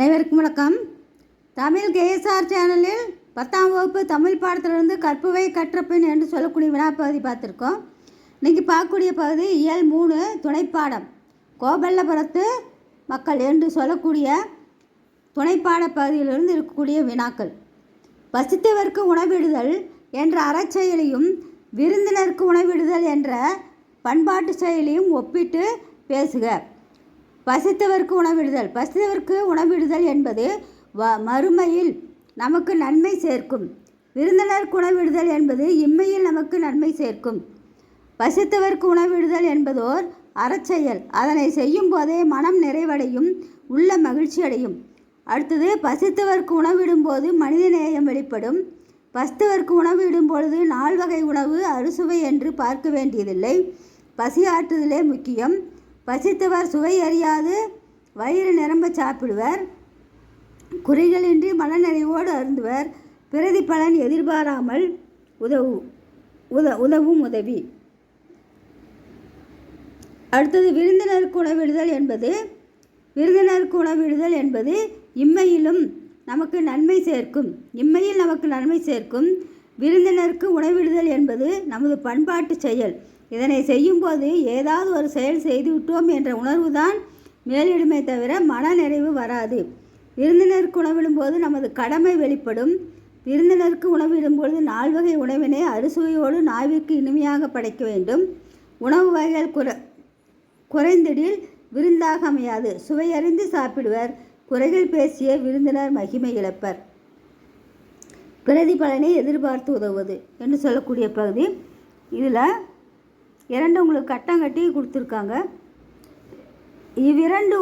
அனைவருக்கும் வணக்கம். தமிழ் கேஎஸ்ஆர் சேனலில் 10ஆம் வகுப்பு தமிழ் பாடத்திலிருந்து கற்பவை கற்றபின் என்று சொல்லக்கூடிய வினாப்பகுதி பார்த்துருக்கோம். இன்றைக்கி பார்க்கக்கூடிய பகுதி இயல் 3 துணைப்பாடம் கோபல்லபுரத்து மக்கள் என்று சொல்லக்கூடிய துணைப்பாட பகுதியிலிருந்து இருக்கக்கூடிய வினாக்கள். பசித்தவர்க்கு உணவிடுதல் என்ற அறச்செயலையும் விருந்தினருக்கு உணவிடுதல் என்ற பண்பாட்டு செயலையும் ஒப்பிட்டு பேசுக. பசித்தவர்க்கு உணவிடுதல் என்பது மறுமையில் நமக்கு நன்மை சேர்க்கும். விருந்தினருக்கு உணவிடுதல் என்பது இம்மையில் நமக்கு நன்மை சேர்க்கும். பசித்தவர்க்கு உணவிடுதல் என்பதோர் அறச்செயல். அதனை செய்யும் போதே மனம் நிறைவடையும், உள்ள மகிழ்ச்சி அடையும். அடுத்தது, பசித்தவர்க்கு உணவிடும்போது மனிதநேயம் வெளிப்படும். பசித்தவர்க்கு உணவிடும் பொழுது 4 வகை உணவு அறுசுவை என்று பார்க்க வேண்டியதில்லை. பசி ஆற்றுதலே முக்கியம். பசித்தவர் சுவை அறியாது வயிறு நிரம்ப சாப்பிடுவர். குறிகளின்றி மனநிறைவோடு அருந்துவர். பிரதிபலன் எதிர்பாராமல் உதவும் உதவி. அடுத்தது, விருந்தினருக்கு உணவிடுதல் என்பது இம்மையில் நமக்கு நன்மை சேர்க்கும். விருந்தினருக்கு உணவிடுதல் என்பது நமது பண்பாட்டு செயல். இதனை செய்யும்போது ஏதாவது ஒரு செயல் செய்துவிட்டோம் என்ற உணர்வு தான் மேலிடுமே தவிர மன நிறைவு வராது. விருந்தினருக்கு உணவிடும்போது நமது கடமை வெளிப்படும். விருந்தினருக்கு உணவிடும்போது 4 வகை உணவினை அறுசுவையோடு நாவிற்கு இனிமையாக படைக்க வேண்டும். உணவு வகைகள் குறைந்திடில் விருந்தாக அமையாது. சுவையறிந்து சாப்பிடுவர். குறைகள் பேசிய விருந்தினர் மகிமை இழப்பர். பிரதிபலனை எதிர்பார்த்து உதவுவது என்று சொல்லக்கூடிய பகுதி. இதில் 2 உங்களுக்கு கட்டம் கட்டி கொடுத்துருக்காங்க. இவ்விரண்டு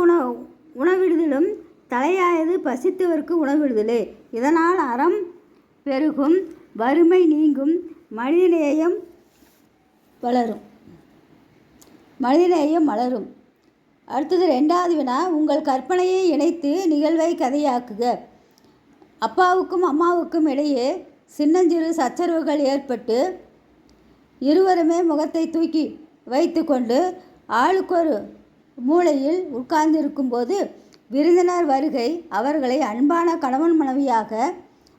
உணவிடுதலும் தலையாயது பசித்தவர்க்கு உணவிடுதலே. இதனால் அறம் பெருகும், வறுமை நீங்கும், மனிதநேயம் மலரும். அடுத்தது 2வது வினா, உங்கள் கற்பனையை இணைத்து நிகழ்வை கதையாக்குக. அப்பாவுக்கும் அம்மாவுக்கும் இடையே சின்னஞ்சிறு சச்சரவுகள் ஏற்பட்டு இருவருமே முகத்தை தூக்கி வைத்து கொண்டு ஆளுக்கொரு மூலையில் உட்கார்ந்திருக்கும்போது விருந்தினர் வருகை அவர்களை அன்பான கணவன் மனைவியாக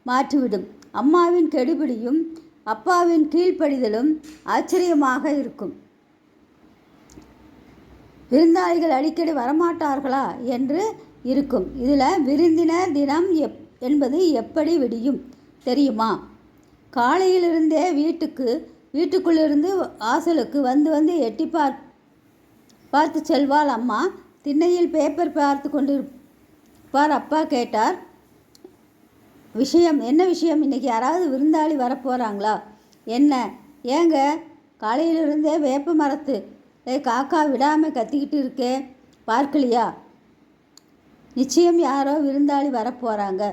மாற்றிவிடும். அம்மாவின் கெடுபிடியும் அப்பாவின் கீழ்ப்படிதலும் ஆச்சரியமாக இருக்கும். விருந்தாளிகள் அடிக்கடி வரமாட்டார்களா என்று இருக்கும். இதில் விருந்தினர் தினம் என்பது எப்படி விடியும் தெரியுமா? காலையிலிருந்தே வீட்டுக்குள்ளிருந்து வாசலுக்கு வந்து எட்டி பார்த்து செல்வாள் அம்மா. திண்ணையில் பேப்பர் பார்த்து கொண்டிருப்பார் அப்பா. கேட்டார், என்ன விஷயம்? இன்றைக்கி யாராவது விருந்தாளி வரப்போகிறாங்களா? என்ன? ஏங்க காலையிலிருந்தே வேப்ப மரத்து காக்கா விடாமல் கத்திக்கிட்டு இருக்கே, பார்க்கலையா? நிச்சயம் யாரோ விருந்தாளி வரப்போகிறாங்க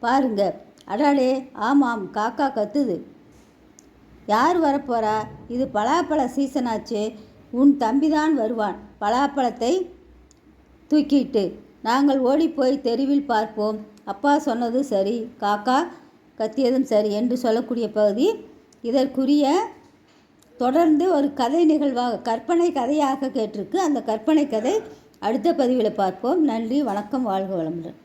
பாருங்க. அடாடே, ஆமாம், காக்கா கத்துது. யார் வரப்போகிறா? இது பலாப்பழ சீசனாச்சே, உன் தம்பிதான் வருவான் பலாப்பழத்தை தூக்கிட்டு. நாங்கள் ஓடிப்போய் தெருவில் பார்ப்போம். அப்பா சொன்னது சரி, காக்கா கத்தியதும் சரி என்று சொல்லக்கூடிய பகுதி. இதற்குரிய தொடர்ந்து ஒரு கதை நிகழ்வாக கற்பனை கதையாக கேட்டிருக்கு. அந்த கற்பனை கதை அடுத்த பதிவில் பார்ப்போம். நன்றி, வணக்கம், வாழ்க வளமுடன்.